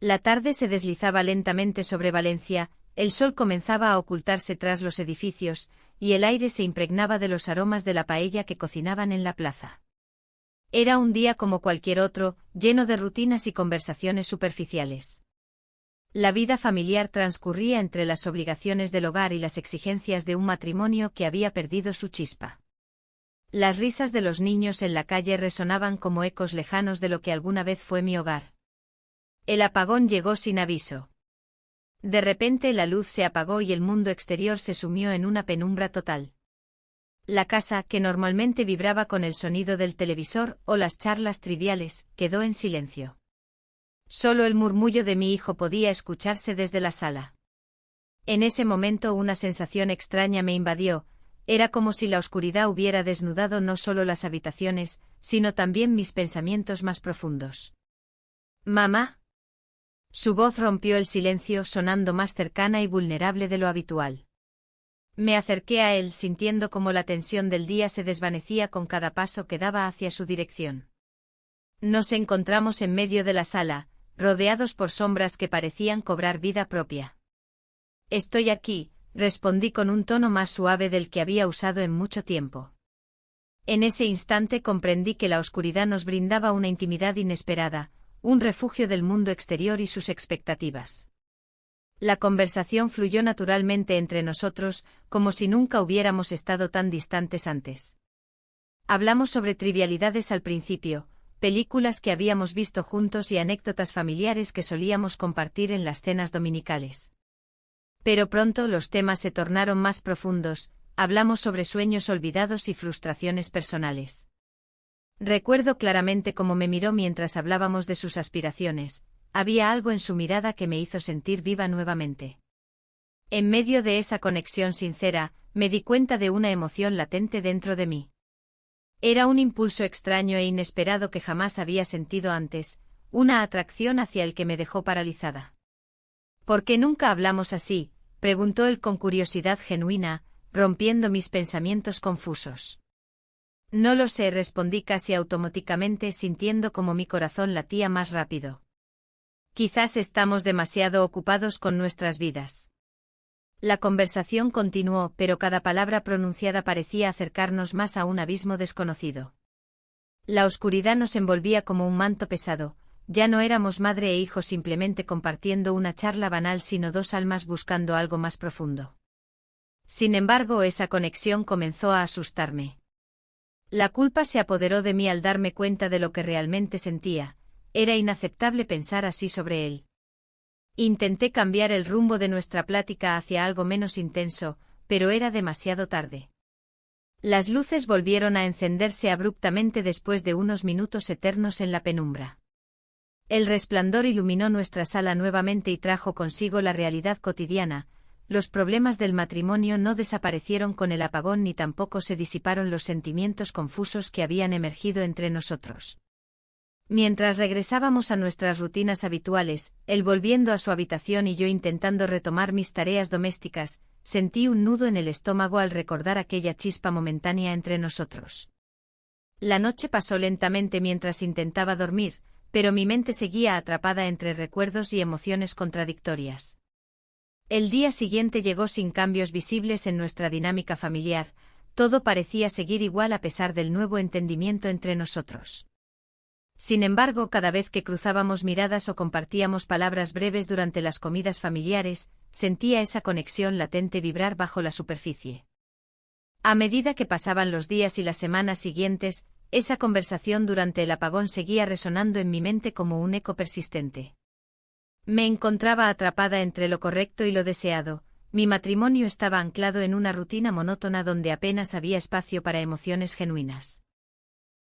La tarde se deslizaba lentamente sobre Valencia, el sol comenzaba a ocultarse tras los edificios, y el aire se impregnaba de los aromas de la paella que cocinaban en la plaza. Era un día como cualquier otro, lleno de rutinas y conversaciones superficiales. La vida familiar transcurría entre las obligaciones del hogar y las exigencias de un matrimonio que había perdido su chispa. Las risas de los niños en la calle resonaban como ecos lejanos de lo que alguna vez fue mi hogar. El apagón llegó sin aviso. De repente la luz se apagó y el mundo exterior se sumió en una penumbra total. La casa, que normalmente vibraba con el sonido del televisor o las charlas triviales, quedó en silencio. Solo el murmullo de mi hijo podía escucharse desde la sala. En ese momento una sensación extraña me invadió, era como si la oscuridad hubiera desnudado no solo las habitaciones, sino también mis pensamientos más profundos. «Mamá». Su voz rompió el silencio sonando más cercana y vulnerable de lo habitual. Me acerqué a él sintiendo como la tensión del día se desvanecía con cada paso que daba hacia su dirección. Nos encontramos en medio de la sala, rodeados por sombras que parecían cobrar vida propia. «Estoy aquí», respondí con un tono más suave del que había usado en mucho tiempo. En ese instante comprendí que la oscuridad nos brindaba una intimidad inesperada, un refugio del mundo exterior y sus expectativas. La conversación fluyó naturalmente entre nosotros, como si nunca hubiéramos estado tan distantes antes. Hablamos sobre trivialidades al principio, películas que habíamos visto juntos y anécdotas familiares que solíamos compartir en las cenas dominicales. Pero pronto los temas se tornaron más profundos, hablamos sobre sueños olvidados y frustraciones personales. Recuerdo claramente cómo me miró mientras hablábamos de sus aspiraciones, había algo en su mirada que me hizo sentir viva nuevamente. En medio de esa conexión sincera, me di cuenta de una emoción latente dentro de mí. Era un impulso extraño e inesperado que jamás había sentido antes, una atracción hacia el que me dejó paralizada. «¿Por qué nunca hablamos así?», preguntó él con curiosidad genuina, rompiendo mis pensamientos confusos. «No lo sé», respondí casi automáticamente sintiendo como mi corazón latía más rápido. «Quizás estamos demasiado ocupados con nuestras vidas». La conversación continuó, pero cada palabra pronunciada parecía acercarnos más a un abismo desconocido. La oscuridad nos envolvía como un manto pesado, ya no éramos madre e hijo simplemente compartiendo una charla banal sino dos almas buscando algo más profundo. Sin embargo, esa conexión comenzó a asustarme. La culpa se apoderó de mí al darme cuenta de lo que realmente sentía, era inaceptable pensar así sobre él. Intenté cambiar el rumbo de nuestra plática hacia algo menos intenso, pero era demasiado tarde. Las luces volvieron a encenderse abruptamente después de unos minutos eternos en la penumbra. El resplandor iluminó nuestra sala nuevamente y trajo consigo la realidad cotidiana, los problemas del matrimonio no desaparecieron con el apagón ni tampoco se disiparon los sentimientos confusos que habían emergido entre nosotros. Mientras regresábamos a nuestras rutinas habituales, él volviendo a su habitación y yo intentando retomar mis tareas domésticas, sentí un nudo en el estómago al recordar aquella chispa momentánea entre nosotros. La noche pasó lentamente mientras intentaba dormir, pero mi mente seguía atrapada entre recuerdos y emociones contradictorias. El día siguiente llegó sin cambios visibles en nuestra dinámica familiar, todo parecía seguir igual a pesar del nuevo entendimiento entre nosotros. Sin embargo, cada vez que cruzábamos miradas o compartíamos palabras breves durante las comidas familiares, sentía esa conexión latente vibrar bajo la superficie. A medida que pasaban los días y las semanas siguientes, esa conversación durante el apagón seguía resonando en mi mente como un eco persistente. Me encontraba atrapada entre lo correcto y lo deseado, mi matrimonio estaba anclado en una rutina monótona donde apenas había espacio para emociones genuinas.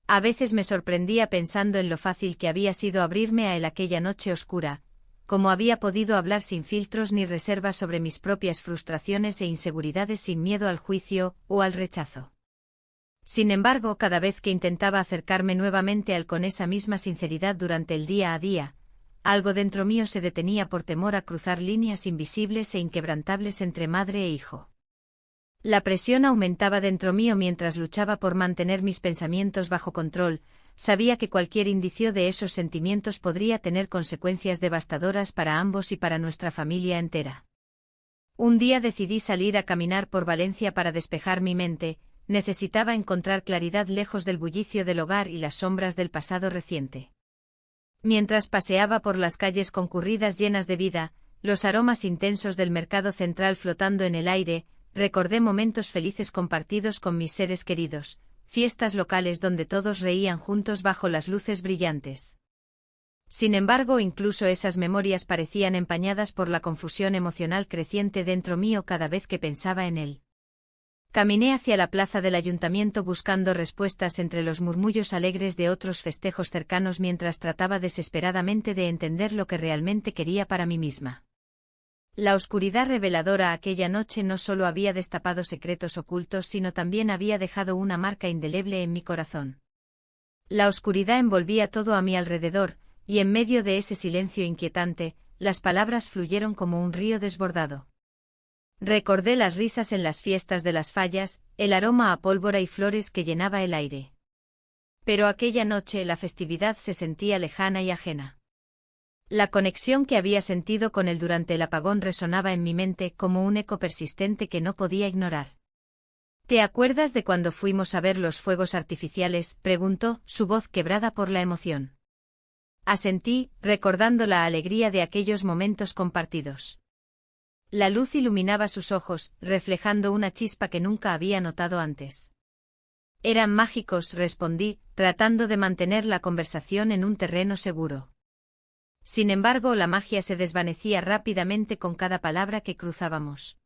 A veces me sorprendía pensando en lo fácil que había sido abrirme a él aquella noche oscura, cómo había podido hablar sin filtros ni reservas sobre mis propias frustraciones e inseguridades sin miedo al juicio o al rechazo. Sin embargo, cada vez que intentaba acercarme nuevamente a él con esa misma sinceridad durante el día a día, algo dentro mío se detenía por temor a cruzar líneas invisibles e inquebrantables entre madre e hijo. La presión aumentaba dentro mío mientras luchaba por mantener mis pensamientos bajo control, sabía que cualquier indicio de esos sentimientos podría tener consecuencias devastadoras para ambos y para nuestra familia entera. Un día decidí salir a caminar por Valencia para despejar mi mente. Necesitaba encontrar claridad lejos del bullicio del hogar y las sombras del pasado reciente. Mientras paseaba por las calles concurridas llenas de vida, los aromas intensos del mercado central flotando en el aire, recordé momentos felices compartidos con mis seres queridos, fiestas locales donde todos reían juntos bajo las luces brillantes. Sin embargo, incluso esas memorias parecían empañadas por la confusión emocional creciente dentro mío cada vez que pensaba en él. Caminé hacia la plaza del ayuntamiento buscando respuestas entre los murmullos alegres de otros festejos cercanos mientras trataba desesperadamente de entender lo que realmente quería para mí misma. La oscuridad reveladora aquella noche no solo había destapado secretos ocultos, sino también había dejado una marca indeleble en mi corazón. La oscuridad envolvía todo a mi alrededor, y en medio de ese silencio inquietante, las palabras fluyeron como un río desbordado. Recordé las risas en las fiestas de las fallas, el aroma a pólvora y flores que llenaba el aire. Pero aquella noche la festividad se sentía lejana y ajena. La conexión que había sentido con él durante el apagón resonaba en mi mente como un eco persistente que no podía ignorar. ¿Te acuerdas de cuando fuimos a ver los fuegos artificiales?, preguntó, su voz quebrada por la emoción. Asentí, recordando la alegría de aquellos momentos compartidos. La luz iluminaba sus ojos, reflejando una chispa que nunca había notado antes. Eran mágicos, respondí, tratando de mantener la conversación en un terreno seguro. Sin embargo, la magia se desvanecía rápidamente con cada palabra que cruzábamos.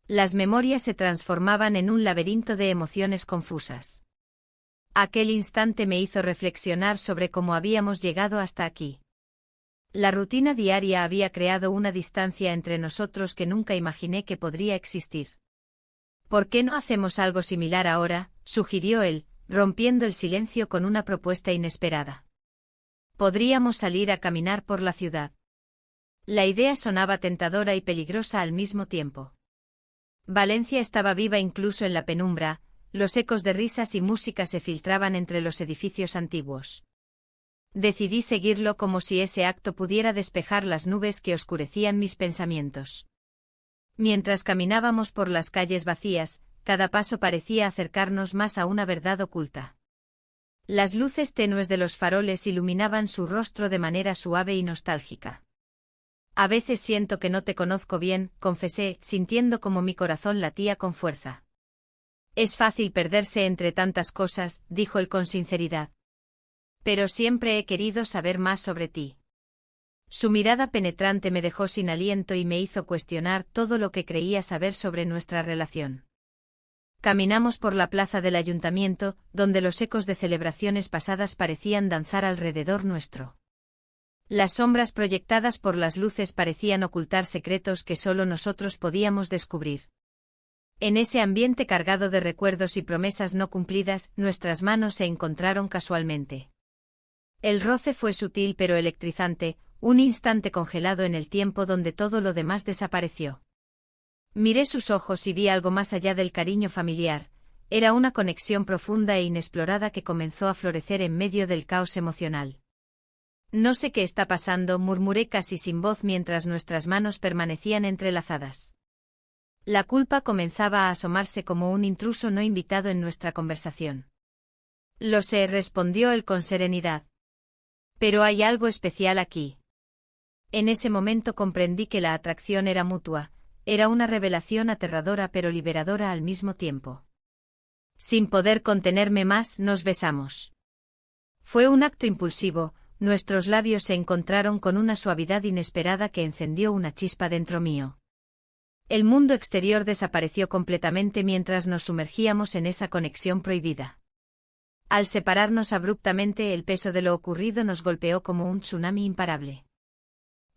Las memorias se transformaban en un laberinto de emociones confusas. Aquel instante me hizo reflexionar sobre cómo habíamos llegado hasta aquí. La rutina diaria había creado una distancia entre nosotros que nunca imaginé que podría existir. ¿Por qué no hacemos algo similar ahora?, sugirió él, rompiendo el silencio con una propuesta inesperada. Podríamos salir a caminar por la ciudad. La idea sonaba tentadora y peligrosa al mismo tiempo. Valencia estaba viva incluso en la penumbra, los ecos de risas y música se filtraban entre los edificios antiguos. Decidí seguirlo como si ese acto pudiera despejar las nubes que oscurecían mis pensamientos. Mientras caminábamos por las calles vacías, cada paso parecía acercarnos más a una verdad oculta. Las luces tenues de los faroles iluminaban su rostro de manera suave y nostálgica. A veces siento que no te conozco bien, confesé, sintiendo como mi corazón latía con fuerza. Es fácil perderse entre tantas cosas, dijo él con sinceridad. Pero siempre he querido saber más sobre ti. Su mirada penetrante me dejó sin aliento y me hizo cuestionar todo lo que creía saber sobre nuestra relación. Caminamos por la plaza del ayuntamiento, donde los ecos de celebraciones pasadas parecían danzar alrededor nuestro. Las sombras proyectadas por las luces parecían ocultar secretos que solo nosotros podíamos descubrir. En ese ambiente cargado de recuerdos y promesas no cumplidas, nuestras manos se encontraron casualmente. El roce fue sutil pero electrizante, un instante congelado en el tiempo donde todo lo demás desapareció. Miré sus ojos y vi algo más allá del cariño familiar, era una conexión profunda e inexplorada que comenzó a florecer en medio del caos emocional. No sé qué está pasando, murmuré casi sin voz mientras nuestras manos permanecían entrelazadas. La culpa comenzaba a asomarse como un intruso no invitado en nuestra conversación. Lo sé, respondió él con serenidad. Pero hay algo especial aquí. En ese momento comprendí que la atracción era mutua, era una revelación aterradora pero liberadora al mismo tiempo. Sin poder contenerme más, nos besamos. Fue un acto impulsivo, nuestros labios se encontraron con una suavidad inesperada que encendió una chispa dentro mío. El mundo exterior desapareció completamente mientras nos sumergíamos en esa conexión prohibida. Al separarnos abruptamente, el peso de lo ocurrido nos golpeó como un tsunami imparable.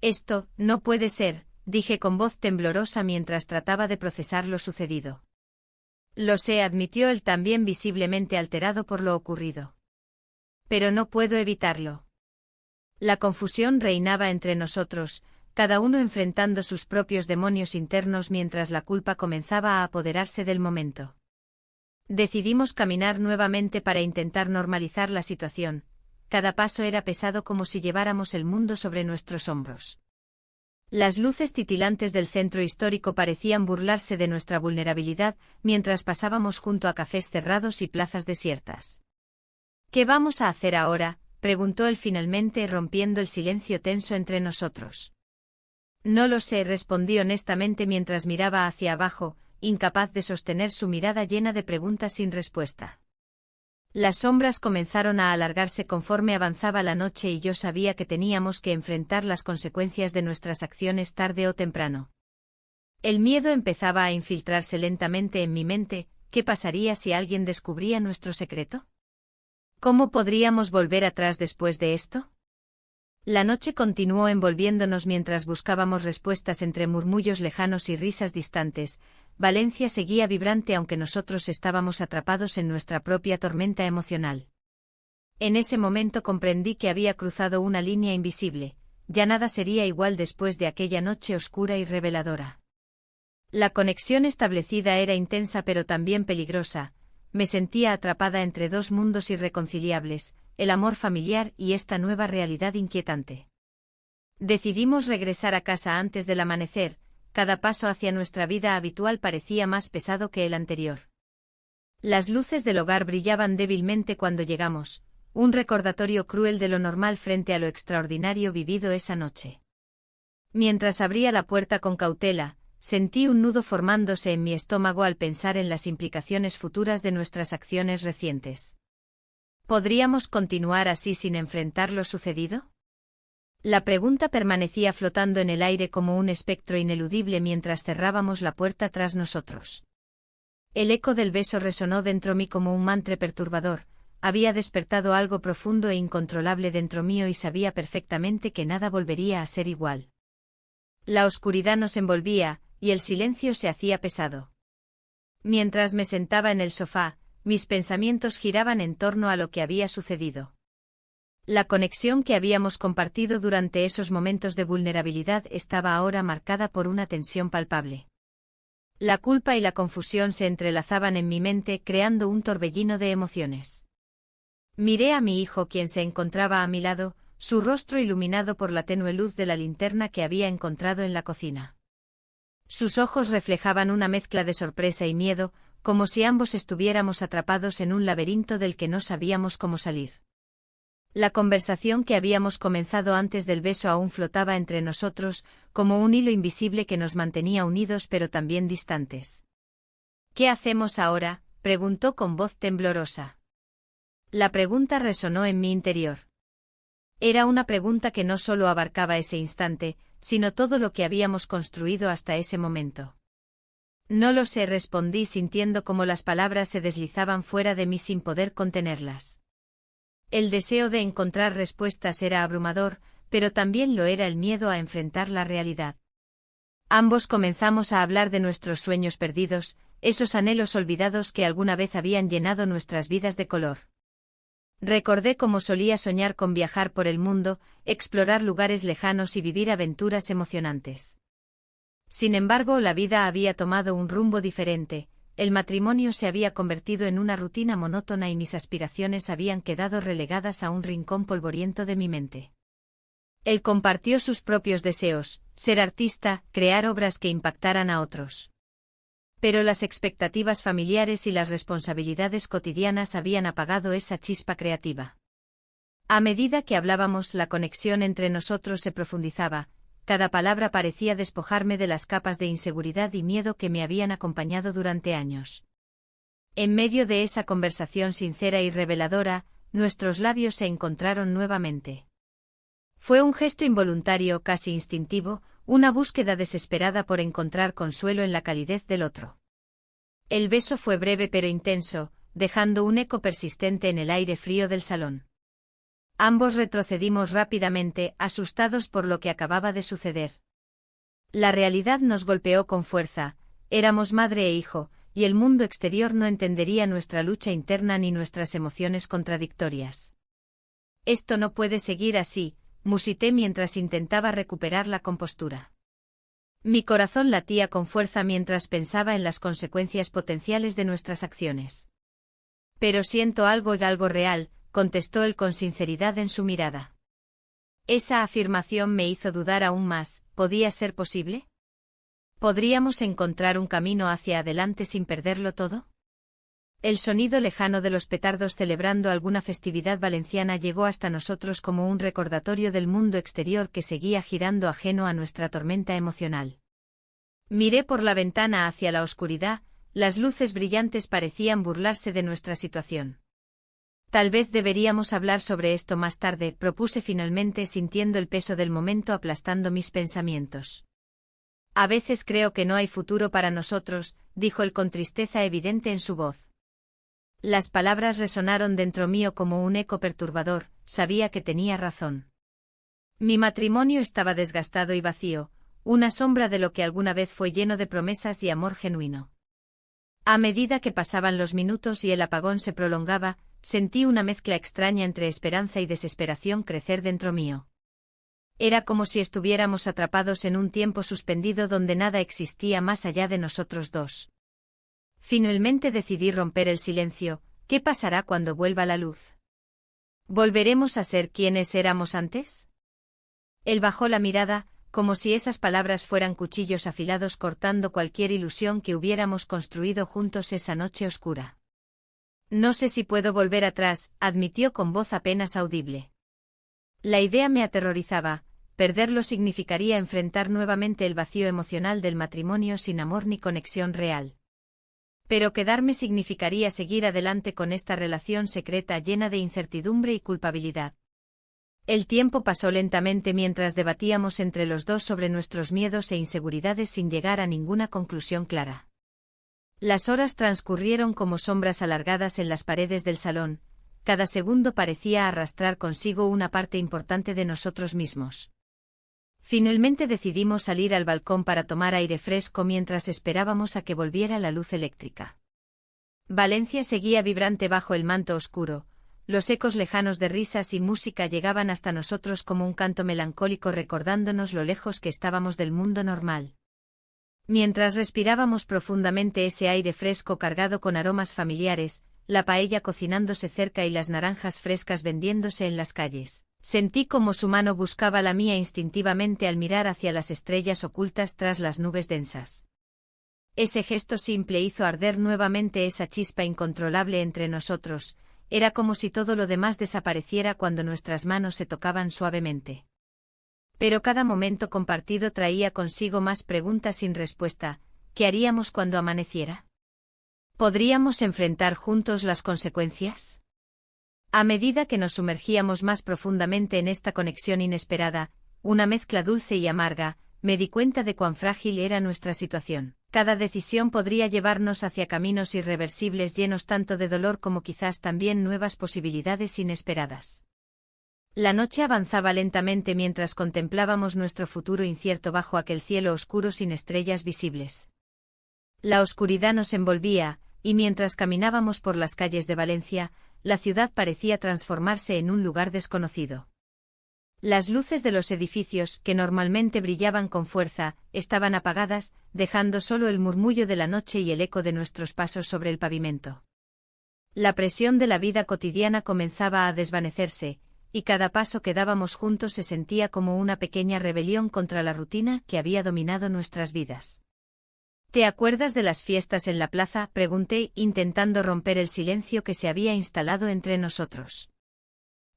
Esto no puede ser, dije con voz temblorosa mientras trataba de procesar lo sucedido. Lo sé, admitió él también visiblemente alterado por lo ocurrido. Pero no puedo evitarlo. La confusión reinaba entre nosotros, cada uno enfrentando sus propios demonios internos mientras la culpa comenzaba a apoderarse del momento. Decidimos caminar nuevamente para intentar normalizar la situación. Cada paso era pesado como si lleváramos el mundo sobre nuestros hombros. Las luces titilantes del centro histórico parecían burlarse de nuestra vulnerabilidad mientras pasábamos junto a cafés cerrados y plazas desiertas. ¿Qué vamos a hacer ahora?, preguntó él finalmente, rompiendo el silencio tenso entre nosotros. No lo sé, respondí honestamente mientras miraba hacia abajo, incapaz de sostener su mirada llena de preguntas sin respuesta. Las sombras comenzaron a alargarse conforme avanzaba la noche y yo sabía que teníamos que enfrentar las consecuencias de nuestras acciones tarde o temprano. El miedo empezaba a infiltrarse lentamente en mi mente. ¿Qué pasaría si alguien descubría nuestro secreto? ¿Cómo podríamos volver atrás después de esto? La noche continuó envolviéndonos mientras buscábamos respuestas entre murmullos lejanos y risas distantes. Valencia seguía vibrante aunque nosotros estábamos atrapados en nuestra propia tormenta emocional. En ese momento comprendí que había cruzado una línea invisible. Ya nada sería igual después de aquella noche oscura y reveladora. La conexión establecida era intensa pero también peligrosa. Me sentía atrapada entre dos mundos irreconciliables, el amor familiar y esta nueva realidad inquietante. Decidimos regresar a casa antes del amanecer. Cada paso hacia nuestra vida habitual parecía más pesado que el anterior. Las luces del hogar brillaban débilmente cuando llegamos, un recordatorio cruel de lo normal frente a lo extraordinario vivido esa noche. Mientras abría la puerta con cautela, sentí un nudo formándose en mi estómago al pensar en las implicaciones futuras de nuestras acciones recientes. ¿Podríamos continuar así sin enfrentar lo sucedido? La pregunta permanecía flotando en el aire como un espectro ineludible mientras cerrábamos la puerta tras nosotros. El eco del beso resonó dentro mí como un mantra perturbador. Había despertado algo profundo e incontrolable dentro mío y sabía perfectamente que nada volvería a ser igual. La oscuridad nos envolvía, y el silencio se hacía pesado. Mientras me sentaba en el sofá, mis pensamientos giraban en torno a lo que había sucedido. La conexión que habíamos compartido durante esos momentos de vulnerabilidad estaba ahora marcada por una tensión palpable. La culpa y la confusión se entrelazaban en mi mente creando un torbellino de emociones. Miré a mi hijo quien se encontraba a mi lado, su rostro iluminado por la tenue luz de la linterna que había encontrado en la cocina. Sus ojos reflejaban una mezcla de sorpresa y miedo, como si ambos estuviéramos atrapados en un laberinto del que no sabíamos cómo salir. La conversación que habíamos comenzado antes del beso aún flotaba entre nosotros, como un hilo invisible que nos mantenía unidos pero también distantes. ¿Qué hacemos ahora?, preguntó con voz temblorosa. La pregunta resonó en mi interior. Era una pregunta que no solo abarcaba ese instante, sino todo lo que habíamos construido hasta ese momento. No lo sé, respondí sintiendo como las palabras se deslizaban fuera de mí sin poder contenerlas. El deseo de encontrar respuestas era abrumador, pero también lo era el miedo a enfrentar la realidad. Ambos comenzamos a hablar de nuestros sueños perdidos, esos anhelos olvidados que alguna vez habían llenado nuestras vidas de color. Recordé cómo solía soñar con viajar por el mundo, explorar lugares lejanos y vivir aventuras emocionantes. Sin embargo, la vida había tomado un rumbo diferente. El matrimonio se había convertido en una rutina monótona y mis aspiraciones habían quedado relegadas a un rincón polvoriento de mi mente. Él compartió sus propios deseos, ser artista, crear obras que impactaran a otros. Pero las expectativas familiares y las responsabilidades cotidianas habían apagado esa chispa creativa. A medida que hablábamos, la conexión entre nosotros se profundizaba. Cada palabra parecía despojarme de las capas de inseguridad y miedo que me habían acompañado durante años. En medio de esa conversación sincera y reveladora, nuestros labios se encontraron nuevamente. Fue un gesto involuntario, casi instintivo, una búsqueda desesperada por encontrar consuelo en la calidez del otro. El beso fue breve pero intenso, dejando un eco persistente en el aire frío del salón. Ambos retrocedimos rápidamente, asustados por lo que acababa de suceder. La realidad nos golpeó con fuerza, éramos madre e hijo, y el mundo exterior no entendería nuestra lucha interna ni nuestras emociones contradictorias. Esto no puede seguir así, musité mientras intentaba recuperar la compostura. Mi corazón latía con fuerza mientras pensaba en las consecuencias potenciales de nuestras acciones. Pero siento algo y algo real, contestó él con sinceridad en su mirada. Esa afirmación me hizo dudar aún más, ¿podía ser posible? ¿Podríamos encontrar un camino hacia adelante sin perderlo todo? El sonido lejano de los petardos celebrando alguna festividad valenciana llegó hasta nosotros como un recordatorio del mundo exterior que seguía girando ajeno a nuestra tormenta emocional. Miré por la ventana hacia la oscuridad, las luces brillantes parecían burlarse de nuestra situación. Tal vez deberíamos hablar sobre esto más tarde, propuse finalmente sintiendo el peso del momento aplastando mis pensamientos. A veces creo que no hay futuro para nosotros, dijo él con tristeza evidente en su voz. Las palabras resonaron dentro mío como un eco perturbador, sabía que tenía razón. Mi matrimonio estaba desgastado y vacío, una sombra de lo que alguna vez fue lleno de promesas y amor genuino. A medida que pasaban los minutos y el apagón se prolongaba, sentí una mezcla extraña entre esperanza y desesperación crecer dentro mío. Era como si estuviéramos atrapados en un tiempo suspendido donde nada existía más allá de nosotros dos. Finalmente decidí romper el silencio. ¿Qué pasará cuando vuelva la luz? ¿Volveremos a ser quienes éramos antes? Él bajó la mirada, como si esas palabras fueran cuchillos afilados cortando cualquier ilusión que hubiéramos construido juntos esa noche oscura. No sé si puedo volver atrás, admitió con voz apenas audible. La idea me aterrorizaba, perderlo significaría enfrentar nuevamente el vacío emocional del matrimonio sin amor ni conexión real. Pero quedarme significaría seguir adelante con esta relación secreta llena de incertidumbre y culpabilidad. El tiempo pasó lentamente mientras debatíamos entre los dos sobre nuestros miedos e inseguridades sin llegar a ninguna conclusión clara. Las horas transcurrieron como sombras alargadas en las paredes del salón, cada segundo parecía arrastrar consigo una parte importante de nosotros mismos. Finalmente decidimos salir al balcón para tomar aire fresco mientras esperábamos a que volviera la luz eléctrica. Valencia seguía vibrante bajo el manto oscuro, los ecos lejanos de risas y música llegaban hasta nosotros como un canto melancólico recordándonos lo lejos que estábamos del mundo normal. Mientras respirábamos profundamente ese aire fresco cargado con aromas familiares, la paella cocinándose cerca y las naranjas frescas vendiéndose en las calles. Sentí como su mano buscaba la mía instintivamente al mirar hacia las estrellas ocultas tras las nubes densas. Ese gesto simple hizo arder nuevamente esa chispa incontrolable entre nosotros, era como si todo lo demás desapareciera cuando nuestras manos se tocaban suavemente. Pero cada momento compartido traía consigo más preguntas sin respuesta. ¿Qué haríamos cuando amaneciera? ¿Podríamos enfrentar juntos las consecuencias? A medida que nos sumergíamos más profundamente en esta conexión inesperada, una mezcla dulce y amarga, me di cuenta de cuán frágil era nuestra situación. Cada decisión podría llevarnos hacia caminos irreversibles llenos tanto de dolor como quizás también nuevas posibilidades inesperadas. La noche avanzaba lentamente mientras contemplábamos nuestro futuro incierto bajo aquel cielo oscuro sin estrellas visibles. La oscuridad nos envolvía, y mientras caminábamos por las calles de Valencia, la ciudad parecía transformarse en un lugar desconocido. Las luces de los edificios, que normalmente brillaban con fuerza, estaban apagadas, dejando solo el murmullo de la noche y el eco de nuestros pasos sobre el pavimento. La presión de la vida cotidiana comenzaba a desvanecerse, y cada paso que dábamos juntos se sentía como una pequeña rebelión contra la rutina que había dominado nuestras vidas. ¿Te acuerdas de las fiestas en la plaza?, pregunté, intentando romper el silencio que se había instalado entre nosotros.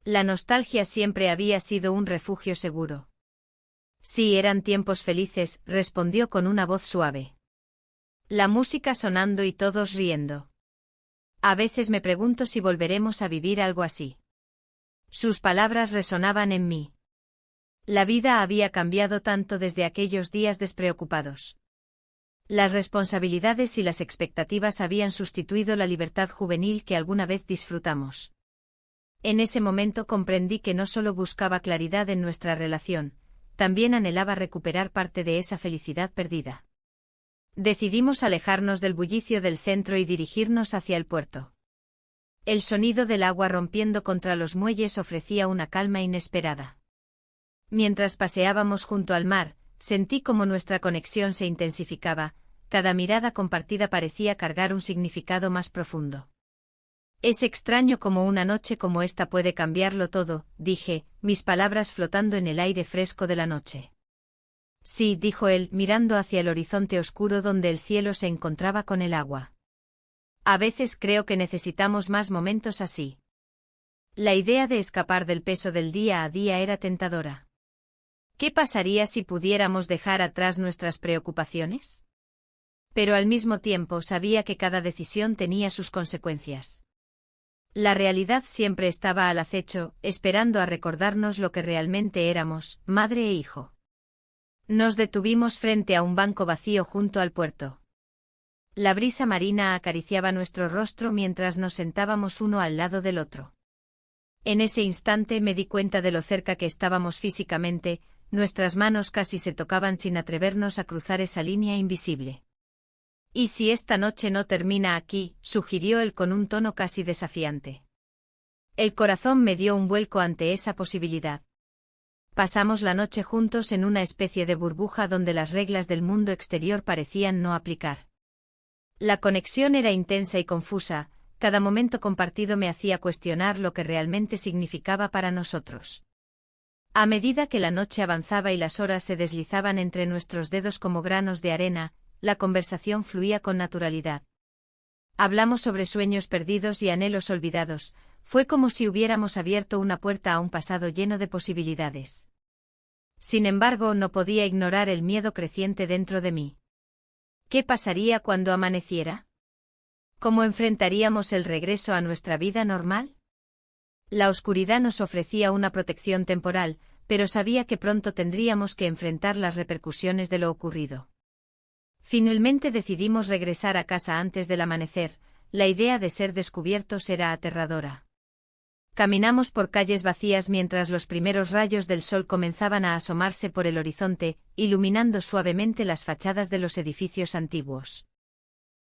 La nostalgia siempre había sido un refugio seguro. Sí, eran tiempos felices, respondió con una voz suave. La música sonando y todos riendo. A veces me pregunto si volveremos a vivir algo así. Sus palabras resonaban en mí. La vida había cambiado tanto desde aquellos días despreocupados. Las responsabilidades y las expectativas habían sustituido la libertad juvenil que alguna vez disfrutamos. En ese momento comprendí que no solo buscaba claridad en nuestra relación, también anhelaba recuperar parte de esa felicidad perdida. Decidimos alejarnos del bullicio del centro y dirigirnos hacia el puerto. El sonido del agua rompiendo contra los muelles ofrecía una calma inesperada. Mientras paseábamos junto al mar, sentí como nuestra conexión se intensificaba, cada mirada compartida parecía cargar un significado más profundo. Es extraño cómo una noche como esta puede cambiarlo todo, dije, mis palabras flotando en el aire fresco de la noche. Sí, dijo él, mirando hacia el horizonte oscuro donde el cielo se encontraba con el agua. A veces creo que necesitamos más momentos así. La idea de escapar del peso del día a día era tentadora. ¿Qué pasaría si pudiéramos dejar atrás nuestras preocupaciones? Pero al mismo tiempo sabía que cada decisión tenía sus consecuencias. La realidad siempre estaba al acecho, esperando a recordarnos lo que realmente éramos, madre e hijo. Nos detuvimos frente a un banco vacío junto al puerto. La brisa marina acariciaba nuestro rostro mientras nos sentábamos uno al lado del otro. En ese instante me di cuenta de lo cerca que estábamos físicamente, nuestras manos casi se tocaban sin atrevernos a cruzar esa línea invisible. «¿Y si esta noche no termina aquí?», sugirió él con un tono casi desafiante. El corazón me dio un vuelco ante esa posibilidad. Pasamos la noche juntos en una especie de burbuja donde las reglas del mundo exterior parecían no aplicar. La conexión era intensa y confusa, cada momento compartido me hacía cuestionar lo que realmente significaba para nosotros. A medida que la noche avanzaba y las horas se deslizaban entre nuestros dedos como granos de arena, la conversación fluía con naturalidad. Hablamos sobre sueños perdidos y anhelos olvidados, fue como si hubiéramos abierto una puerta a un pasado lleno de posibilidades. Sin embargo, no podía ignorar el miedo creciente dentro de mí. ¿Qué pasaría cuando amaneciera? ¿Cómo enfrentaríamos el regreso a nuestra vida normal? La oscuridad nos ofrecía una protección temporal, pero sabía que pronto tendríamos que enfrentar las repercusiones de lo ocurrido. Finalmente decidimos regresar a casa antes del amanecer, la idea de ser descubiertos era aterradora. Caminamos por calles vacías mientras los primeros rayos del sol comenzaban a asomarse por el horizonte, iluminando suavemente las fachadas de los edificios antiguos.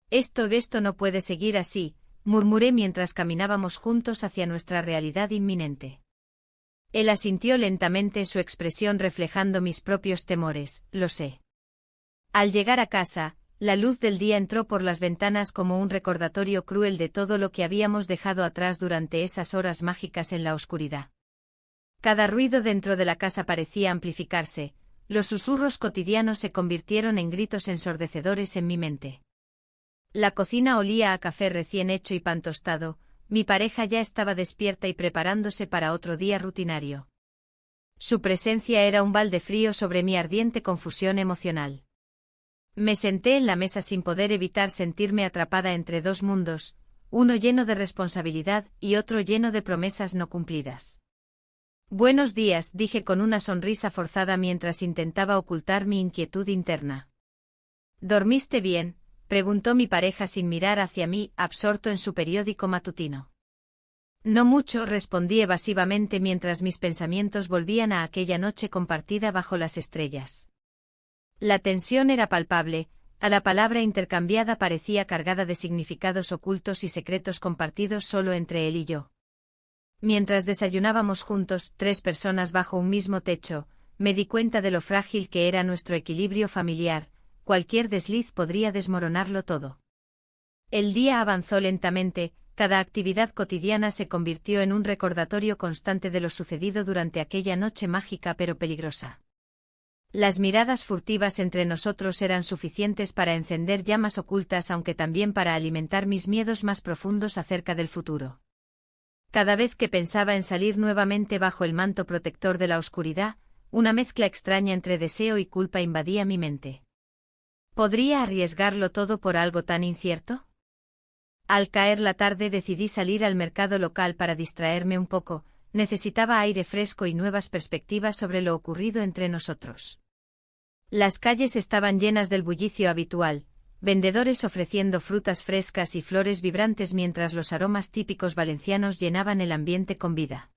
Esto no puede seguir así, murmuré mientras caminábamos juntos hacia nuestra realidad inminente. Él asintió lentamente, su expresión reflejando mis propios temores, lo sé. Al llegar a casa, la luz del día entró por las ventanas como un recordatorio cruel de todo lo que habíamos dejado atrás durante esas horas mágicas en la oscuridad. Cada ruido dentro de la casa parecía amplificarse, los susurros cotidianos se convirtieron en gritos ensordecedores en mi mente. La cocina olía a café recién hecho y pan tostado, mi pareja ya estaba despierta y preparándose para otro día rutinario. Su presencia era un balde frío sobre mi ardiente confusión emocional. Me senté en la mesa sin poder evitar sentirme atrapada entre dos mundos, uno lleno de responsabilidad y otro lleno de promesas no cumplidas. «Buenos días», dije con una sonrisa forzada mientras intentaba ocultar mi inquietud interna. «¿Dormiste bien?», preguntó mi pareja sin mirar hacia mí, absorto en su periódico matutino. «No mucho», respondí evasivamente mientras mis pensamientos volvían a aquella noche compartida bajo las estrellas. La tensión era palpable, a la palabra intercambiada parecía cargada de significados ocultos y secretos compartidos solo entre él y yo. Mientras desayunábamos juntos, 3 personas bajo un mismo techo, me di cuenta de lo frágil que era nuestro equilibrio familiar, cualquier desliz podría desmoronarlo todo. El día avanzó lentamente, cada actividad cotidiana se convirtió en un recordatorio constante de lo sucedido durante aquella noche mágica pero peligrosa. Las miradas furtivas entre nosotros eran suficientes para encender llamas ocultas, aunque también para alimentar mis miedos más profundos acerca del futuro. Cada vez que pensaba en salir nuevamente bajo el manto protector de la oscuridad, una mezcla extraña entre deseo y culpa invadía mi mente. ¿Podría arriesgarlo todo por algo tan incierto? Al caer la tarde decidí salir al mercado local para distraerme un poco, necesitaba aire fresco y nuevas perspectivas sobre lo ocurrido entre nosotros. Las calles estaban llenas del bullicio habitual, vendedores ofreciendo frutas frescas y flores vibrantes mientras los aromas típicos valencianos llenaban el ambiente con vida.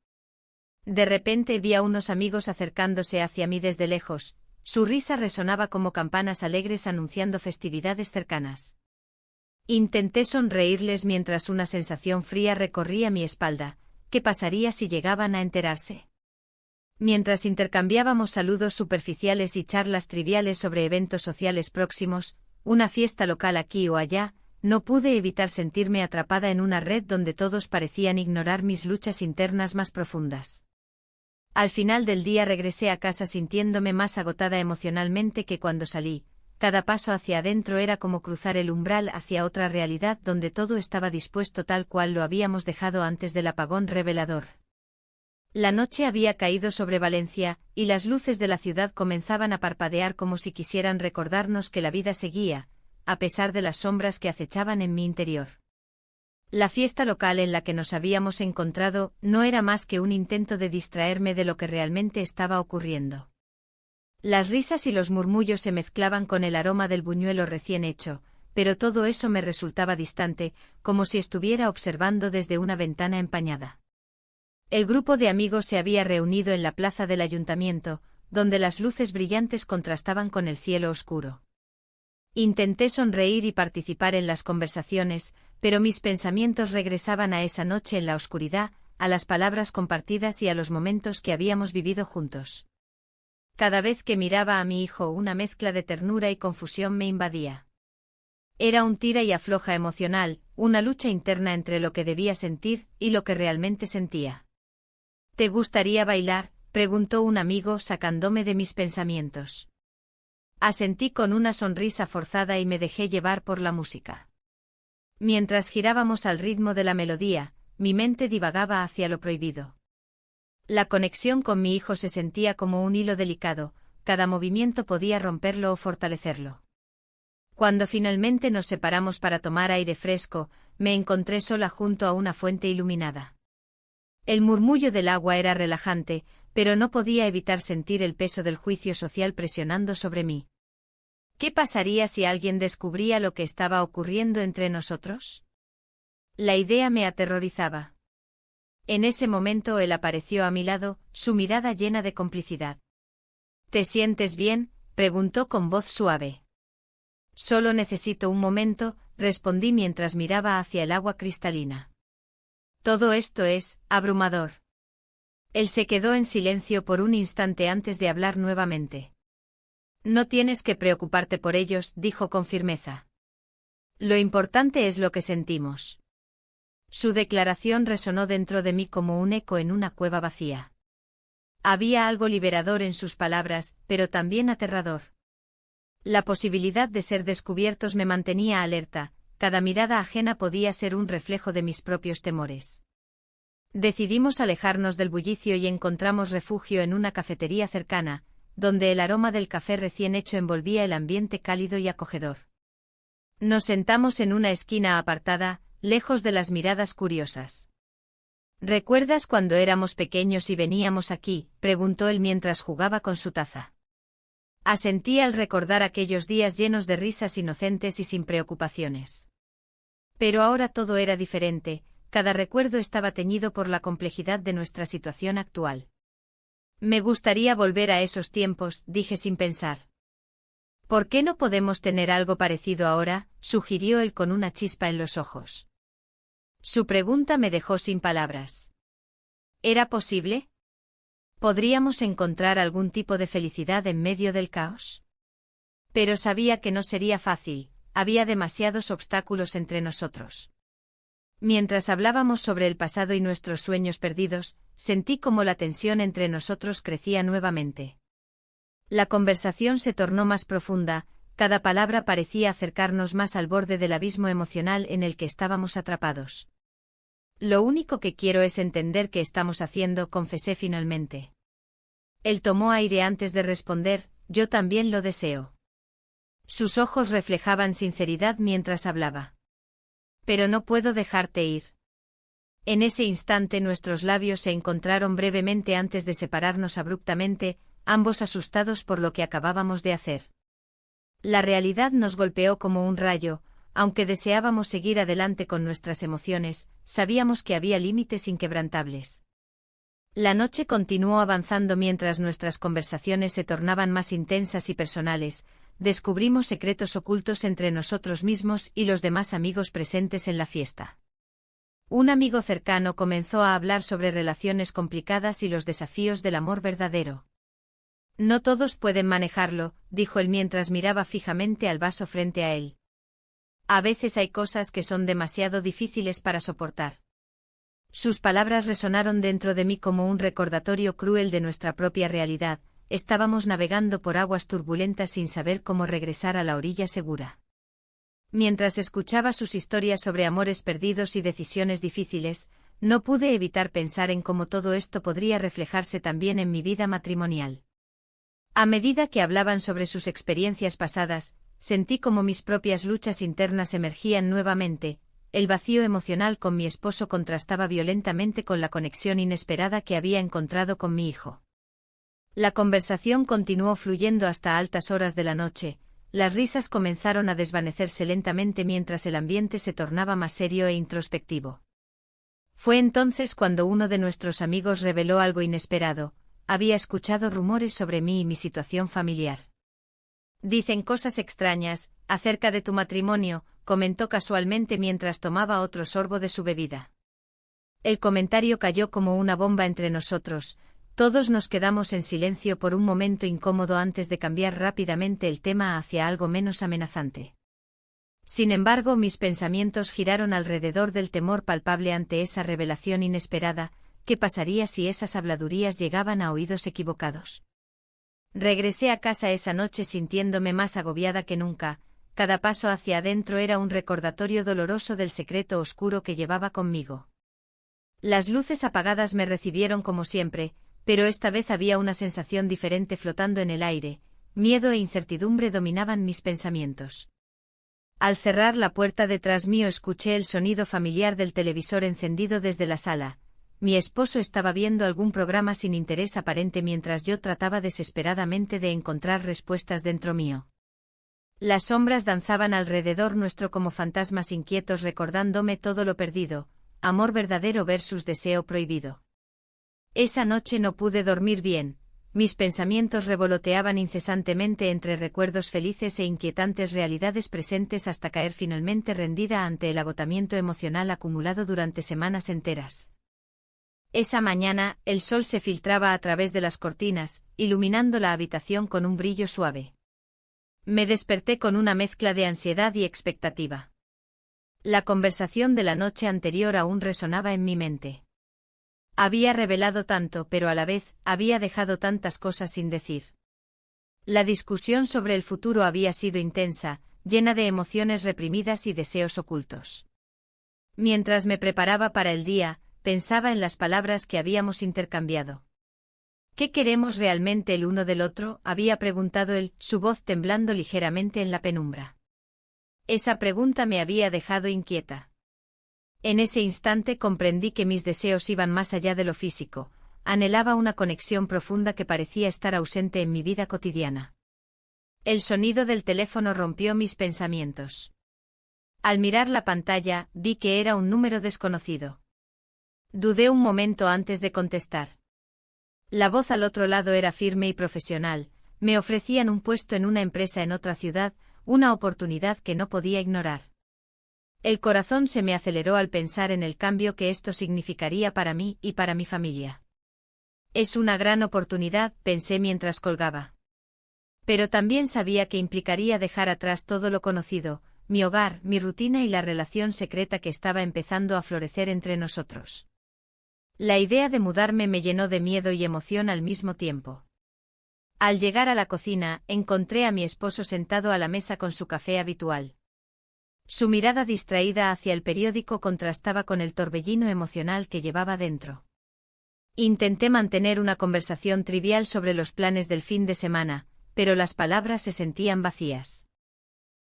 De repente vi a unos amigos acercándose hacia mí desde lejos, su risa resonaba como campanas alegres anunciando festividades cercanas. Intenté sonreírles mientras una sensación fría recorría mi espalda. ¿Qué pasaría si llegaban a enterarse? Mientras intercambiábamos saludos superficiales y charlas triviales sobre eventos sociales próximos, una fiesta local aquí o allá, no pude evitar sentirme atrapada en una red donde todos parecían ignorar mis luchas internas más profundas. Al final del día regresé a casa sintiéndome más agotada emocionalmente que cuando salí. Cada paso hacia adentro era como cruzar el umbral hacia otra realidad donde todo estaba dispuesto tal cual lo habíamos dejado antes del apagón revelador. La noche había caído sobre Valencia, y las luces de la ciudad comenzaban a parpadear como si quisieran recordarnos que la vida seguía, a pesar de las sombras que acechaban en mi interior. La fiesta local en la que nos habíamos encontrado no era más que un intento de distraerme de lo que realmente estaba ocurriendo. Las risas y los murmullos se mezclaban con el aroma del buñuelo recién hecho, pero todo eso me resultaba distante, como si estuviera observando desde una ventana empañada. El grupo de amigos se había reunido en la plaza del ayuntamiento, donde las luces brillantes contrastaban con el cielo oscuro. Intenté sonreír y participar en las conversaciones, pero mis pensamientos regresaban a esa noche en la oscuridad, a las palabras compartidas y a los momentos que habíamos vivido juntos. Cada vez que miraba a mi hijo, una mezcla de ternura y confusión me invadía. Era un tira y afloja emocional, una lucha interna entre lo que debía sentir y lo que realmente sentía. ¿Te gustaría bailar?, preguntó un amigo sacándome de mis pensamientos. Asentí con una sonrisa forzada y me dejé llevar por la música. Mientras girábamos al ritmo de la melodía, mi mente divagaba hacia lo prohibido. La conexión con mi hijo se sentía como un hilo delicado, cada movimiento podía romperlo o fortalecerlo. Cuando finalmente nos separamos para tomar aire fresco, me encontré sola junto a una fuente iluminada. El murmullo del agua era relajante, pero no podía evitar sentir el peso del juicio social presionando sobre mí. ¿Qué pasaría si alguien descubría lo que estaba ocurriendo entre nosotros? La idea me aterrorizaba. En ese momento él apareció a mi lado, su mirada llena de complicidad. ¿Te sientes bien?, preguntó con voz suave. Solo necesito un momento, respondí mientras miraba hacia el agua cristalina. Todo esto es abrumador. Él se quedó en silencio por un instante antes de hablar nuevamente. No tienes que preocuparte por ellos, dijo con firmeza. Lo importante es lo que sentimos. Su declaración resonó dentro de mí como un eco en una cueva vacía. Había algo liberador en sus palabras, pero también aterrador. La posibilidad de ser descubiertos me mantenía alerta, cada mirada ajena podía ser un reflejo de mis propios temores. Decidimos alejarnos del bullicio y encontramos refugio en una cafetería cercana, donde el aroma del café recién hecho envolvía el ambiente cálido y acogedor. Nos sentamos en una esquina apartada, lejos de las miradas curiosas. ¿Recuerdas cuando éramos pequeños y veníamos aquí?, preguntó él mientras jugaba con su taza. Asentí al recordar aquellos días llenos de risas inocentes y sin preocupaciones. Pero ahora todo era diferente, cada recuerdo estaba teñido por la complejidad de nuestra situación actual. Me gustaría volver a esos tiempos, dije sin pensar. ¿Por qué no podemos tener algo parecido ahora?, sugirió él con una chispa en los ojos. Su pregunta me dejó sin palabras. ¿Era posible? ¿Podríamos encontrar algún tipo de felicidad en medio del caos? Pero sabía que no sería fácil, había demasiados obstáculos entre nosotros. Mientras hablábamos sobre el pasado y nuestros sueños perdidos, sentí como la tensión entre nosotros crecía nuevamente. La conversación se tornó más profunda, cada palabra parecía acercarnos más al borde del abismo emocional en el que estábamos atrapados. Lo único que quiero es entender qué estamos haciendo, confesé finalmente. Él tomó aire antes de responder, yo también lo deseo. Sus ojos reflejaban sinceridad mientras hablaba. Pero no puedo dejarte ir. En ese instante nuestros labios se encontraron brevemente antes de separarnos abruptamente, ambos asustados por lo que acabábamos de hacer. La realidad nos golpeó como un rayo, aunque deseábamos seguir adelante con nuestras emociones, sabíamos que había límites inquebrantables. La noche continuó avanzando mientras nuestras conversaciones se tornaban más intensas y personales, descubrimos secretos ocultos entre nosotros mismos y los demás amigos presentes en la fiesta. Un amigo cercano comenzó a hablar sobre relaciones complicadas y los desafíos del amor verdadero. No todos pueden manejarlo, dijo él mientras miraba fijamente al vaso frente a él. A veces hay cosas que son demasiado difíciles para soportar. Sus palabras resonaron dentro de mí como un recordatorio cruel de nuestra propia realidad. Estábamos navegando por aguas turbulentas sin saber cómo regresar a la orilla segura. Mientras escuchaba sus historias sobre amores perdidos y decisiones difíciles, no pude evitar pensar en cómo todo esto podría reflejarse también en mi vida matrimonial. A medida que hablaban sobre sus experiencias pasadas, sentí como mis propias luchas internas emergían nuevamente. El vacío emocional con mi esposo contrastaba violentamente con la conexión inesperada que había encontrado con mi hijo. La conversación continuó fluyendo hasta altas horas de la noche. Las risas comenzaron a desvanecerse lentamente mientras el ambiente se tornaba más serio e introspectivo. Fue entonces cuando uno de nuestros amigos reveló algo inesperado. Había escuchado rumores sobre mí y mi situación familiar. Dicen cosas extrañas acerca de tu matrimonio, comentó casualmente mientras tomaba otro sorbo de su bebida. El comentario cayó como una bomba entre nosotros. Todos nos quedamos en silencio por un momento incómodo antes de cambiar rápidamente el tema hacia algo menos amenazante. Sin embargo, mis pensamientos giraron alrededor del temor palpable ante esa revelación inesperada. ¿Qué pasaría si esas habladurías llegaban a oídos equivocados? Regresé a casa esa noche sintiéndome más agobiada que nunca. Cada paso hacia adentro era un recordatorio doloroso del secreto oscuro que llevaba conmigo. Las luces apagadas me recibieron como siempre, pero esta vez había una sensación diferente flotando en el aire. Miedo e incertidumbre dominaban mis pensamientos. Al cerrar la puerta detrás mío escuché el sonido familiar del televisor encendido desde la sala. Mi esposo estaba viendo algún programa sin interés aparente mientras yo trataba desesperadamente de encontrar respuestas dentro mío. Las sombras danzaban alrededor nuestro como fantasmas inquietos recordándome todo lo perdido, amor verdadero versus deseo prohibido. Esa noche no pude dormir bien. Mis pensamientos revoloteaban incesantemente entre recuerdos felices e inquietantes realidades presentes hasta caer finalmente rendida ante el agotamiento emocional acumulado durante semanas enteras. Esa mañana, el sol se filtraba a través de las cortinas, iluminando la habitación con un brillo suave. Me desperté con una mezcla de ansiedad y expectativa. La conversación de la noche anterior aún resonaba en mi mente. Había revelado tanto, pero a la vez, había dejado tantas cosas sin decir. La discusión sobre el futuro había sido intensa, llena de emociones reprimidas y deseos ocultos. Mientras me preparaba para el día, pensaba en las palabras que habíamos intercambiado. ¿Qué queremos realmente el uno del otro?, había preguntado él, su voz temblando ligeramente en la penumbra. Esa pregunta me había dejado inquieta. En ese instante comprendí que mis deseos iban más allá de lo físico. Anhelaba una conexión profunda que parecía estar ausente en mi vida cotidiana. El sonido del teléfono rompió mis pensamientos. Al mirar la pantalla, vi que era un número desconocido. Dudé un momento antes de contestar. La voz al otro lado era firme y profesional. Me ofrecían un puesto en una empresa en otra ciudad, una oportunidad que no podía ignorar. El corazón se me aceleró al pensar en el cambio que esto significaría para mí y para mi familia. Es una gran oportunidad, pensé mientras colgaba. Pero también sabía que implicaría dejar atrás todo lo conocido, mi hogar, mi rutina y la relación secreta que estaba empezando a florecer entre nosotros. La idea de mudarme me llenó de miedo y emoción al mismo tiempo. Al llegar a la cocina, encontré a mi esposo sentado a la mesa con su café habitual. Su mirada distraída hacia el periódico contrastaba con el torbellino emocional que llevaba dentro. Intenté mantener una conversación trivial sobre los planes del fin de semana, pero las palabras se sentían vacías.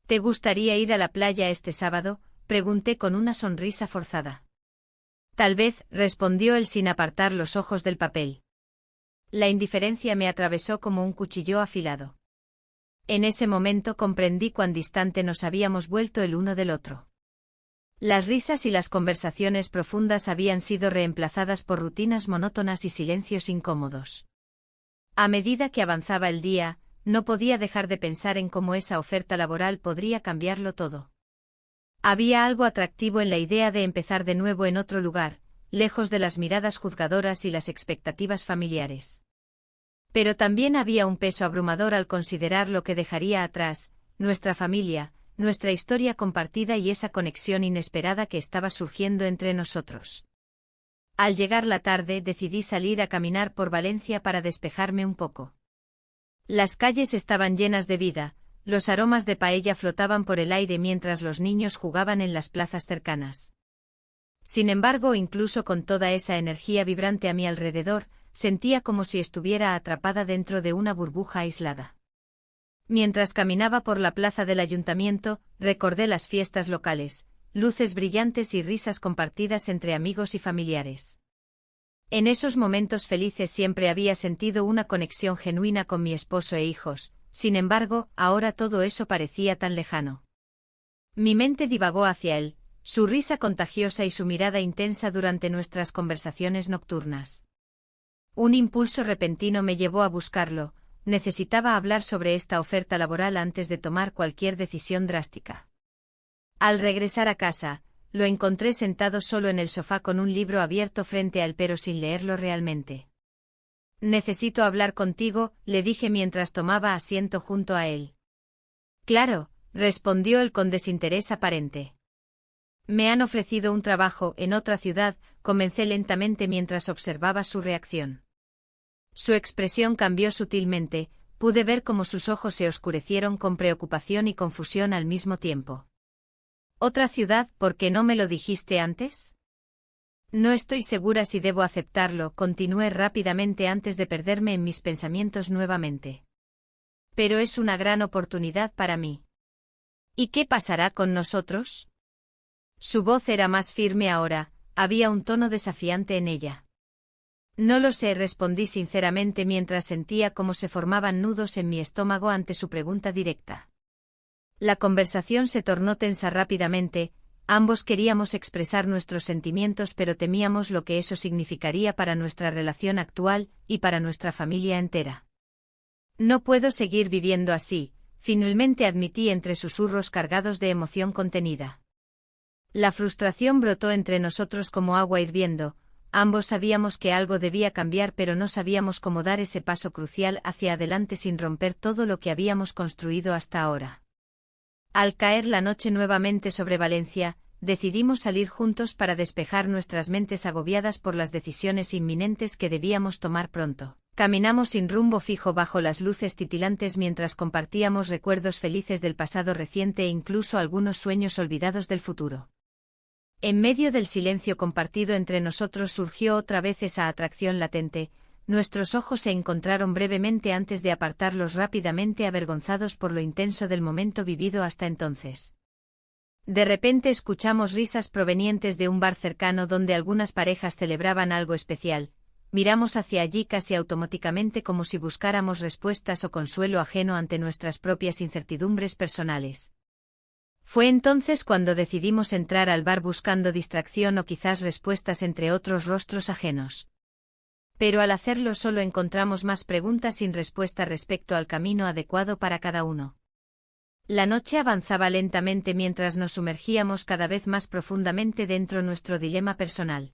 ¿Te gustaría ir a la playa este sábado?, pregunté con una sonrisa forzada. Tal vez, respondió él sin apartar los ojos del papel. La indiferencia me atravesó como un cuchillo afilado. En ese momento comprendí cuán distante nos habíamos vuelto el uno del otro. Las risas y las conversaciones profundas habían sido reemplazadas por rutinas monótonas y silencios incómodos. A medida que avanzaba el día, no podía dejar de pensar en cómo esa oferta laboral podría cambiarlo todo. Había algo atractivo en la idea de empezar de nuevo en otro lugar, lejos de las miradas juzgadoras y las expectativas familiares. Pero también había un peso abrumador al considerar lo que dejaría atrás, nuestra familia, nuestra historia compartida y esa conexión inesperada que estaba surgiendo entre nosotros. Al llegar la tarde decidí salir a caminar por Valencia para despejarme un poco. Las calles estaban llenas de vida, los aromas de paella flotaban por el aire mientras los niños jugaban en las plazas cercanas. Sin embargo, incluso con toda esa energía vibrante a mi alrededor, sentía como si estuviera atrapada dentro de una burbuja aislada. Mientras caminaba por la plaza del ayuntamiento, recordé las fiestas locales, luces brillantes y risas compartidas entre amigos y familiares. En esos momentos felices siempre había sentido una conexión genuina con mi esposo e hijos, sin embargo, ahora todo eso parecía tan lejano. Mi mente divagó hacia él, su risa contagiosa y su mirada intensa durante nuestras conversaciones nocturnas. Un impulso repentino me llevó a buscarlo, necesitaba hablar sobre esta oferta laboral antes de tomar cualquier decisión drástica. Al regresar a casa, lo encontré sentado solo en el sofá con un libro abierto frente a él pero sin leerlo realmente. «Necesito hablar contigo», le dije mientras tomaba asiento junto a él. «Claro», respondió él con desinterés aparente. «Me han ofrecido un trabajo en otra ciudad», comencé lentamente mientras observaba su reacción. Su expresión cambió sutilmente, pude ver cómo sus ojos se oscurecieron con preocupación y confusión al mismo tiempo. «¿Otra ciudad? ¿Por qué no me lo dijiste antes?» «No estoy segura si debo aceptarlo», continué rápidamente antes de perderme en mis pensamientos nuevamente. «Pero es una gran oportunidad para mí». «¿Y qué pasará con nosotros?» Su voz era más firme ahora, había un tono desafiante en ella. «No lo sé», respondí sinceramente mientras sentía cómo se formaban nudos en mi estómago ante su pregunta directa. La conversación se tornó tensa rápidamente, ambos queríamos expresar nuestros sentimientos pero temíamos lo que eso significaría para nuestra relación actual y para nuestra familia entera. «No puedo seguir viviendo así», finalmente admití entre susurros cargados de emoción contenida. La frustración brotó entre nosotros como agua hirviendo, ambos sabíamos que algo debía cambiar pero no sabíamos cómo dar ese paso crucial hacia adelante sin romper todo lo que habíamos construido hasta ahora. Al caer la noche nuevamente sobre Valencia, decidimos salir juntos para despejar nuestras mentes agobiadas por las decisiones inminentes que debíamos tomar pronto. Caminamos sin rumbo fijo bajo las luces titilantes mientras compartíamos recuerdos felices del pasado reciente e incluso algunos sueños olvidados del futuro. En medio del silencio compartido entre nosotros surgió otra vez esa atracción latente, nuestros ojos se encontraron brevemente antes de apartarlos rápidamente avergonzados por lo intenso del momento vivido hasta entonces. De repente escuchamos risas provenientes de un bar cercano donde algunas parejas celebraban algo especial, miramos hacia allí casi automáticamente como si buscáramos respuestas o consuelo ajeno ante nuestras propias incertidumbres personales. Fue entonces cuando decidimos entrar al bar buscando distracción o quizás respuestas entre otros rostros ajenos. Pero al hacerlo solo encontramos más preguntas sin respuesta respecto al camino adecuado para cada uno. La noche avanzaba lentamente mientras nos sumergíamos cada vez más profundamente dentro de nuestro dilema personal.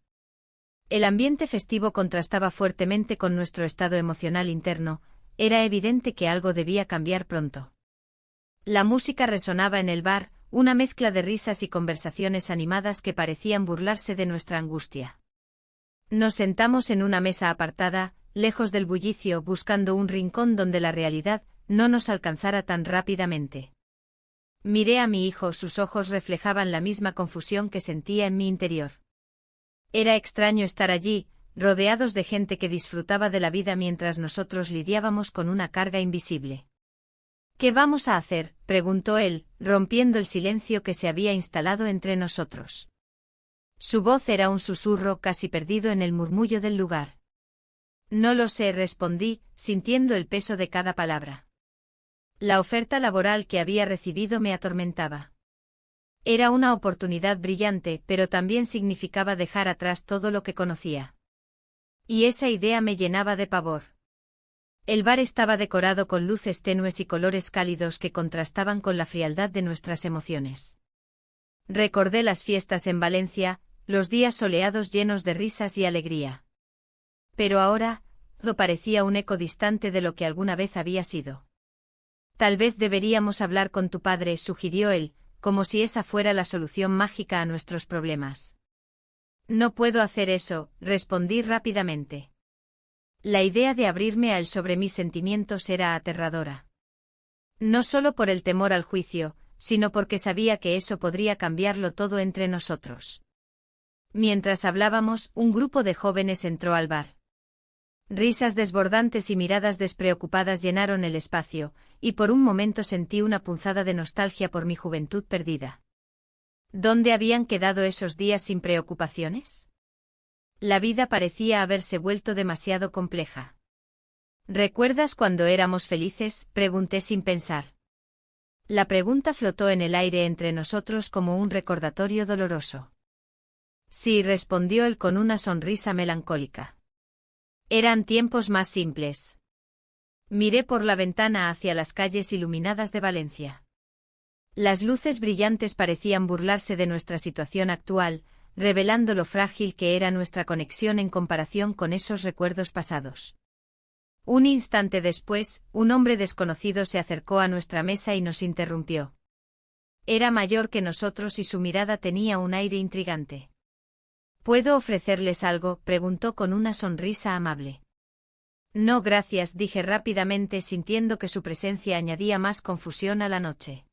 El ambiente festivo contrastaba fuertemente con nuestro estado emocional interno, era evidente que algo debía cambiar pronto. La música resonaba en el bar, una mezcla de risas y conversaciones animadas que parecían burlarse de nuestra angustia. Nos sentamos en una mesa apartada, lejos del bullicio, buscando un rincón donde la realidad no nos alcanzara tan rápidamente. Miré a mi hijo, sus ojos reflejaban la misma confusión que sentía en mi interior. Era extraño estar allí, rodeados de gente que disfrutaba de la vida mientras nosotros lidiábamos con una carga invisible. «¿Qué vamos a hacer?», preguntó él, rompiendo el silencio que se había instalado entre nosotros. Su voz era un susurro casi perdido en el murmullo del lugar. «No lo sé», respondí, sintiendo el peso de cada palabra. La oferta laboral que había recibido me atormentaba. Era una oportunidad brillante, pero también significaba dejar atrás todo lo que conocía. Y esa idea me llenaba de pavor. El bar estaba decorado con luces tenues y colores cálidos que contrastaban con la frialdad de nuestras emociones. Recordé las fiestas en Valencia, los días soleados llenos de risas y alegría. Pero ahora, todo parecía un eco distante de lo que alguna vez había sido. Tal vez deberíamos hablar con tu padre, sugirió él, como si esa fuera la solución mágica a nuestros problemas. No puedo hacer eso, respondí rápidamente. La idea de abrirme a él sobre mis sentimientos era aterradora. No solo por el temor al juicio, sino porque sabía que eso podría cambiarlo todo entre nosotros. Mientras hablábamos, un grupo de jóvenes entró al bar. Risas desbordantes y miradas despreocupadas llenaron el espacio, y por un momento sentí una punzada de nostalgia por mi juventud perdida. ¿Dónde habían quedado esos días sin preocupaciones? La vida parecía haberse vuelto demasiado compleja. ¿Recuerdas cuando éramos felices?, pregunté sin pensar. La pregunta flotó en el aire entre nosotros como un recordatorio doloroso. Sí, respondió él con una sonrisa melancólica. Eran tiempos más simples. Miré por la ventana hacia las calles iluminadas de Valencia. Las luces brillantes parecían burlarse de nuestra situación actual, revelando lo frágil que era nuestra conexión en comparación con esos recuerdos pasados. Un instante después, un hombre desconocido se acercó a nuestra mesa y nos interrumpió. Era mayor que nosotros y su mirada tenía un aire intrigante. ¿Puedo ofrecerles algo?, preguntó con una sonrisa amable. No, gracias, dije rápidamente sintiendo que su presencia añadía más confusión a la noche.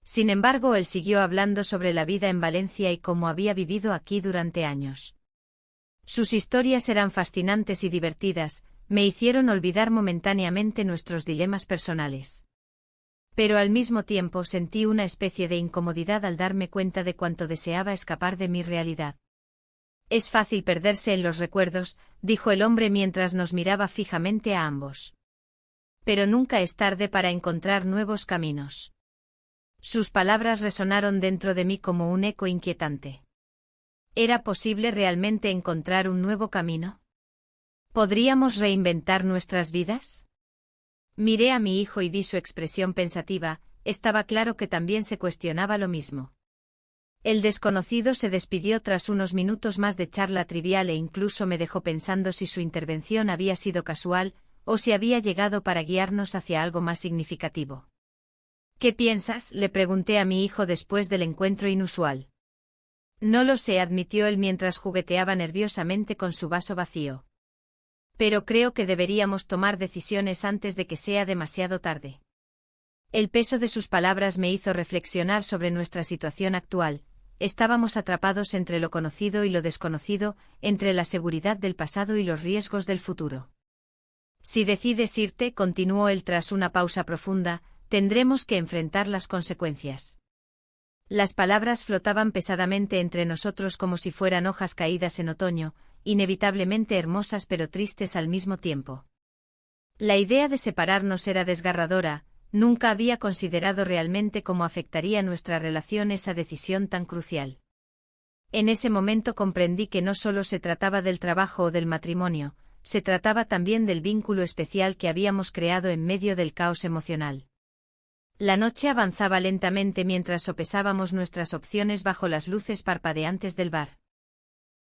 Sin embargo, él siguió hablando sobre la vida en Valencia y cómo había vivido aquí durante años. Sus historias eran fascinantes y divertidas, me hicieron olvidar momentáneamente nuestros dilemas personales. Pero al mismo tiempo sentí una especie de incomodidad al darme cuenta de cuánto deseaba escapar de mi realidad. Es fácil perderse en los recuerdos, dijo el hombre mientras nos miraba fijamente a ambos. Pero nunca es tarde para encontrar nuevos caminos. Sus palabras resonaron dentro de mí como un eco inquietante. ¿Era posible realmente encontrar un nuevo camino? ¿Podríamos reinventar nuestras vidas? Miré a mi hijo y vi su expresión pensativa, estaba claro que también se cuestionaba lo mismo. El desconocido se despidió tras unos minutos más de charla trivial e incluso me dejó pensando si su intervención había sido casual, o si había llegado para guiarnos hacia algo más significativo. ¿Qué piensas?, le pregunté a mi hijo después del encuentro inusual. No lo sé, admitió él mientras jugueteaba nerviosamente con su vaso vacío. Pero creo que deberíamos tomar decisiones antes de que sea demasiado tarde. El peso de sus palabras me hizo reflexionar sobre nuestra situación actual. Estábamos atrapados entre lo conocido y lo desconocido, entre la seguridad del pasado y los riesgos del futuro. Si decides irte, continuó él tras una pausa profunda, tendremos que enfrentar las consecuencias. Las palabras flotaban pesadamente entre nosotros como si fueran hojas caídas en otoño, inevitablemente hermosas pero tristes al mismo tiempo. La idea de separarnos era desgarradora. Nunca había considerado realmente cómo afectaría nuestra relación esa decisión tan crucial. En ese momento comprendí que no solo se trataba del trabajo o del matrimonio, se trataba también del vínculo especial que habíamos creado en medio del caos emocional. La noche avanzaba lentamente mientras sopesábamos nuestras opciones bajo las luces parpadeantes del bar.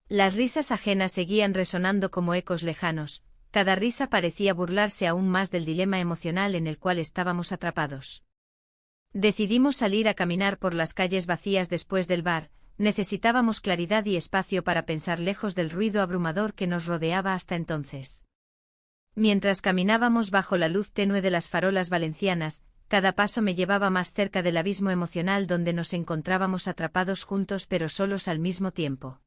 Las risas ajenas seguían resonando como ecos lejanos. Cada risa parecía burlarse aún más del dilema emocional en el cual estábamos atrapados. Decidimos salir a caminar por las calles vacías después del bar. Necesitábamos claridad y espacio para pensar lejos del ruido abrumador que nos rodeaba hasta entonces. Mientras caminábamos bajo la luz tenue de las farolas valencianas, cada paso me llevaba más cerca del abismo emocional donde nos encontrábamos atrapados juntos pero solos al mismo tiempo.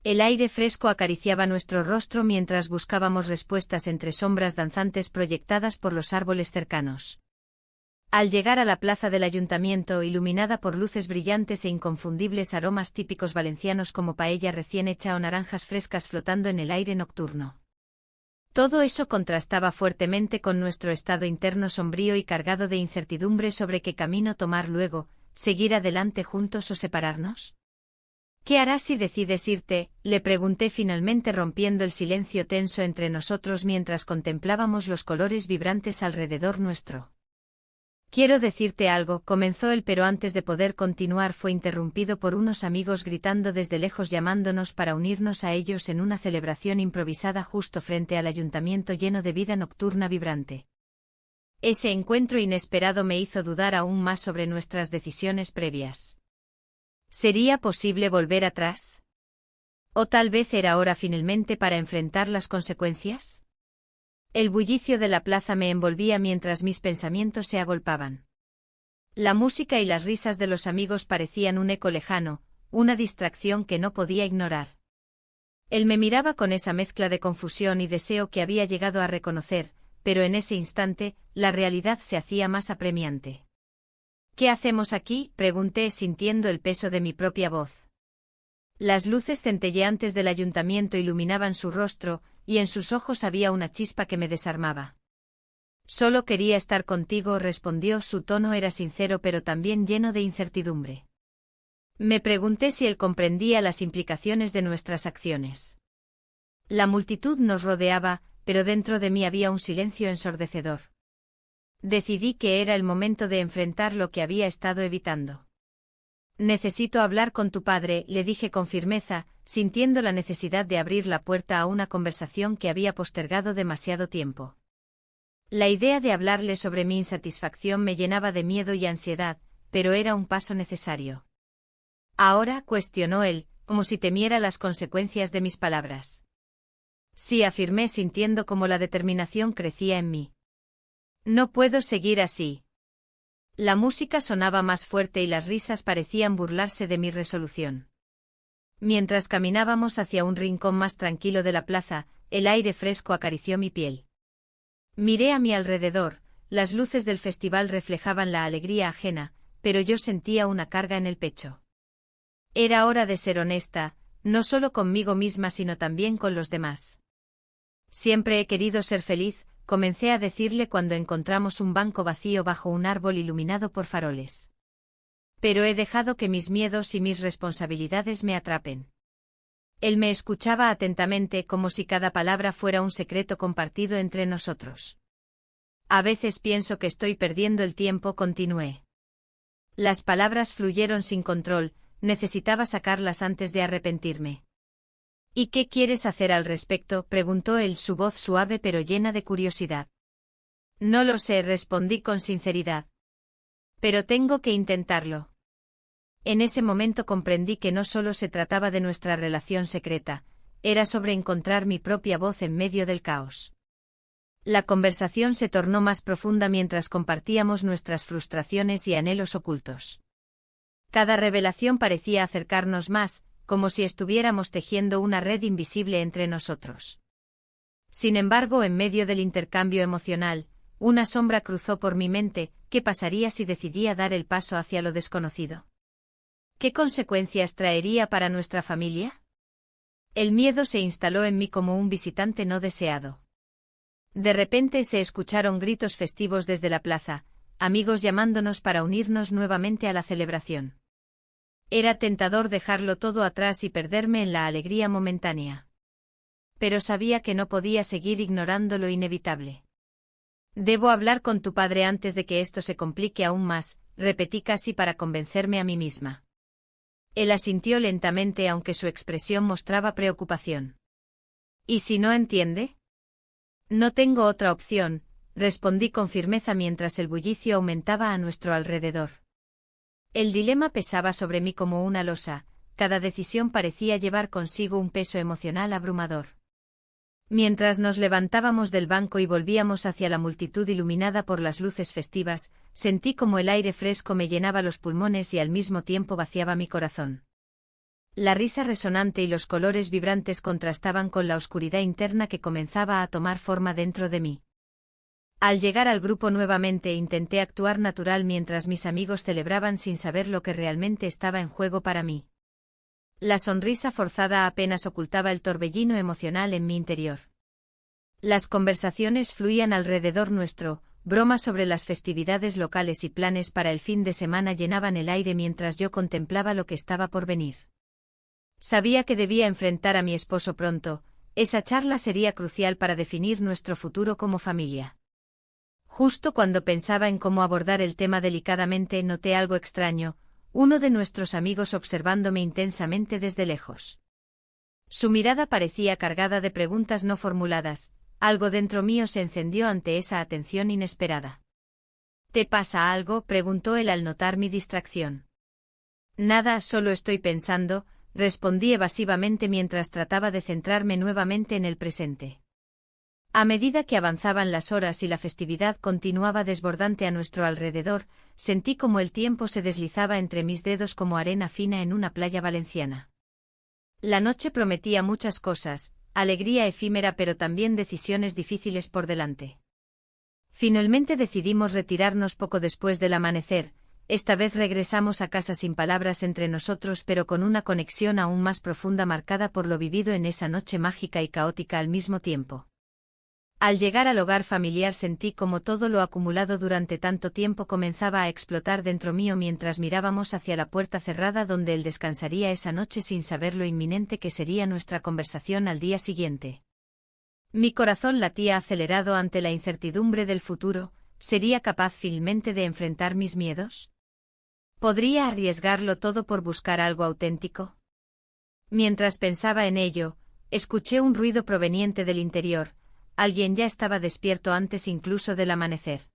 El aire fresco acariciaba nuestro rostro mientras buscábamos respuestas entre sombras danzantes proyectadas por los árboles cercanos. Al llegar a la plaza del ayuntamiento, iluminada por luces brillantes e inconfundibles aromas típicos valencianos como paella recién hecha o naranjas frescas flotando en el aire nocturno. Todo eso contrastaba fuertemente con nuestro estado interno sombrío y cargado de incertidumbre sobre qué camino tomar luego, seguir adelante juntos o separarnos. ¿Qué harás si decides irte?, le pregunté finalmente rompiendo el silencio tenso entre nosotros mientras contemplábamos los colores vibrantes alrededor nuestro. Quiero decirte algo, comenzó él, pero antes de poder continuar fue interrumpido por unos amigos gritando desde lejos llamándonos para unirnos a ellos en una celebración improvisada justo frente al ayuntamiento lleno de vida nocturna vibrante. Ese encuentro inesperado me hizo dudar aún más sobre nuestras decisiones previas. ¿Sería posible volver atrás? ¿O tal vez era hora finalmente para enfrentar las consecuencias? El bullicio de la plaza me envolvía mientras mis pensamientos se agolpaban. La música y las risas de los amigos parecían un eco lejano, una distracción que no podía ignorar. Él me miraba con esa mezcla de confusión y deseo que había llegado a reconocer, pero en ese instante, la realidad se hacía más apremiante. ¿Qué hacemos aquí?, pregunté sintiendo el peso de mi propia voz. Las luces centelleantes del ayuntamiento iluminaban su rostro, y en sus ojos había una chispa que me desarmaba. Solo quería estar contigo, respondió, su tono era sincero pero también lleno de incertidumbre. Me pregunté si él comprendía las implicaciones de nuestras acciones. La multitud nos rodeaba, pero dentro de mí había un silencio ensordecedor. Decidí que era el momento de enfrentar lo que había estado evitando. Necesito hablar con tu padre, le dije con firmeza, sintiendo la necesidad de abrir la puerta a una conversación que había postergado demasiado tiempo. La idea de hablarle sobre mi insatisfacción me llenaba de miedo y ansiedad, pero era un paso necesario. Ahora, cuestionó él, como si temiera las consecuencias de mis palabras. Sí, afirmé sintiendo cómo la determinación crecía en mí. No puedo seguir así. La música sonaba más fuerte y las risas parecían burlarse de mi resolución. Mientras caminábamos hacia un rincón más tranquilo de la plaza, el aire fresco acarició mi piel. Miré a mi alrededor, las luces del festival reflejaban la alegría ajena, pero yo sentía una carga en el pecho. Era hora de ser honesta, no solo conmigo misma sino también con los demás. Siempre he querido ser feliz, comencé a decirle cuando encontramos un banco vacío bajo un árbol iluminado por faroles. Pero he dejado que mis miedos y mis responsabilidades me atrapen. Él me escuchaba atentamente como si cada palabra fuera un secreto compartido entre nosotros. A veces pienso que estoy perdiendo el tiempo, continué. Las palabras fluyeron sin control, necesitaba sacarlas antes de arrepentirme. ¿Y qué quieres hacer al respecto?, preguntó él, su voz suave pero llena de curiosidad. No lo sé, respondí con sinceridad. Pero tengo que intentarlo. En ese momento comprendí que no solo se trataba de nuestra relación secreta, era sobre encontrar mi propia voz en medio del caos. La conversación se tornó más profunda mientras compartíamos nuestras frustraciones y anhelos ocultos. Cada revelación parecía acercarnos más, como si estuviéramos tejiendo una red invisible entre nosotros. Sin embargo, en medio del intercambio emocional, una sombra cruzó por mi mente: ¿qué pasaría si decidía dar el paso hacia lo desconocido? ¿Qué consecuencias traería para nuestra familia? El miedo se instaló en mí como un visitante no deseado. De repente se escucharon gritos festivos desde la plaza, amigos llamándonos para unirnos nuevamente a la celebración. Era tentador dejarlo todo atrás y perderme en la alegría momentánea. Pero sabía que no podía seguir ignorando lo inevitable. Debo hablar con tu padre antes de que esto se complique aún más, repetí casi para convencerme a mí misma. Él asintió lentamente aunque su expresión mostraba preocupación. ¿Y si no entiende? No tengo otra opción, respondí con firmeza mientras el bullicio aumentaba a nuestro alrededor. El dilema pesaba sobre mí como una losa, cada decisión parecía llevar consigo un peso emocional abrumador. Mientras nos levantábamos del banco y volvíamos hacia la multitud iluminada por las luces festivas, sentí como el aire fresco me llenaba los pulmones y al mismo tiempo vaciaba mi corazón. La risa resonante y los colores vibrantes contrastaban con la oscuridad interna que comenzaba a tomar forma dentro de mí. Al llegar al grupo nuevamente intenté actuar natural mientras mis amigos celebraban sin saber lo que realmente estaba en juego para mí. La sonrisa forzada apenas ocultaba el torbellino emocional en mi interior. Las conversaciones fluían alrededor nuestro, bromas sobre las festividades locales y planes para el fin de semana llenaban el aire mientras yo contemplaba lo que estaba por venir. Sabía que debía enfrentar a mi esposo pronto, esa charla sería crucial para definir nuestro futuro como familia. Justo cuando pensaba en cómo abordar el tema delicadamente noté algo extraño, uno de nuestros amigos observándome intensamente desde lejos. Su mirada parecía cargada de preguntas no formuladas, algo dentro mío se encendió ante esa atención inesperada. ¿Te pasa algo?, preguntó él al notar mi distracción. Nada, solo estoy pensando, respondí evasivamente mientras trataba de centrarme nuevamente en el presente. A medida que avanzaban las horas y la festividad continuaba desbordante a nuestro alrededor, sentí como el tiempo se deslizaba entre mis dedos como arena fina en una playa valenciana. La noche prometía muchas cosas, alegría efímera pero también decisiones difíciles por delante. Finalmente decidimos retirarnos poco después del amanecer. Esta vez regresamos a casa sin palabras entre nosotros pero con una conexión aún más profunda marcada por lo vivido en esa noche mágica y caótica al mismo tiempo. Al llegar al hogar familiar sentí como todo lo acumulado durante tanto tiempo comenzaba a explotar dentro mío mientras mirábamos hacia la puerta cerrada donde él descansaría esa noche sin saber lo inminente que sería nuestra conversación al día siguiente. Mi corazón latía acelerado ante la incertidumbre del futuro. ¿Sería capaz finalmente de enfrentar mis miedos? ¿Podría arriesgarlo todo por buscar algo auténtico? Mientras pensaba en ello, escuché un ruido proveniente del interior. Alguien ya estaba despierto antes incluso del amanecer.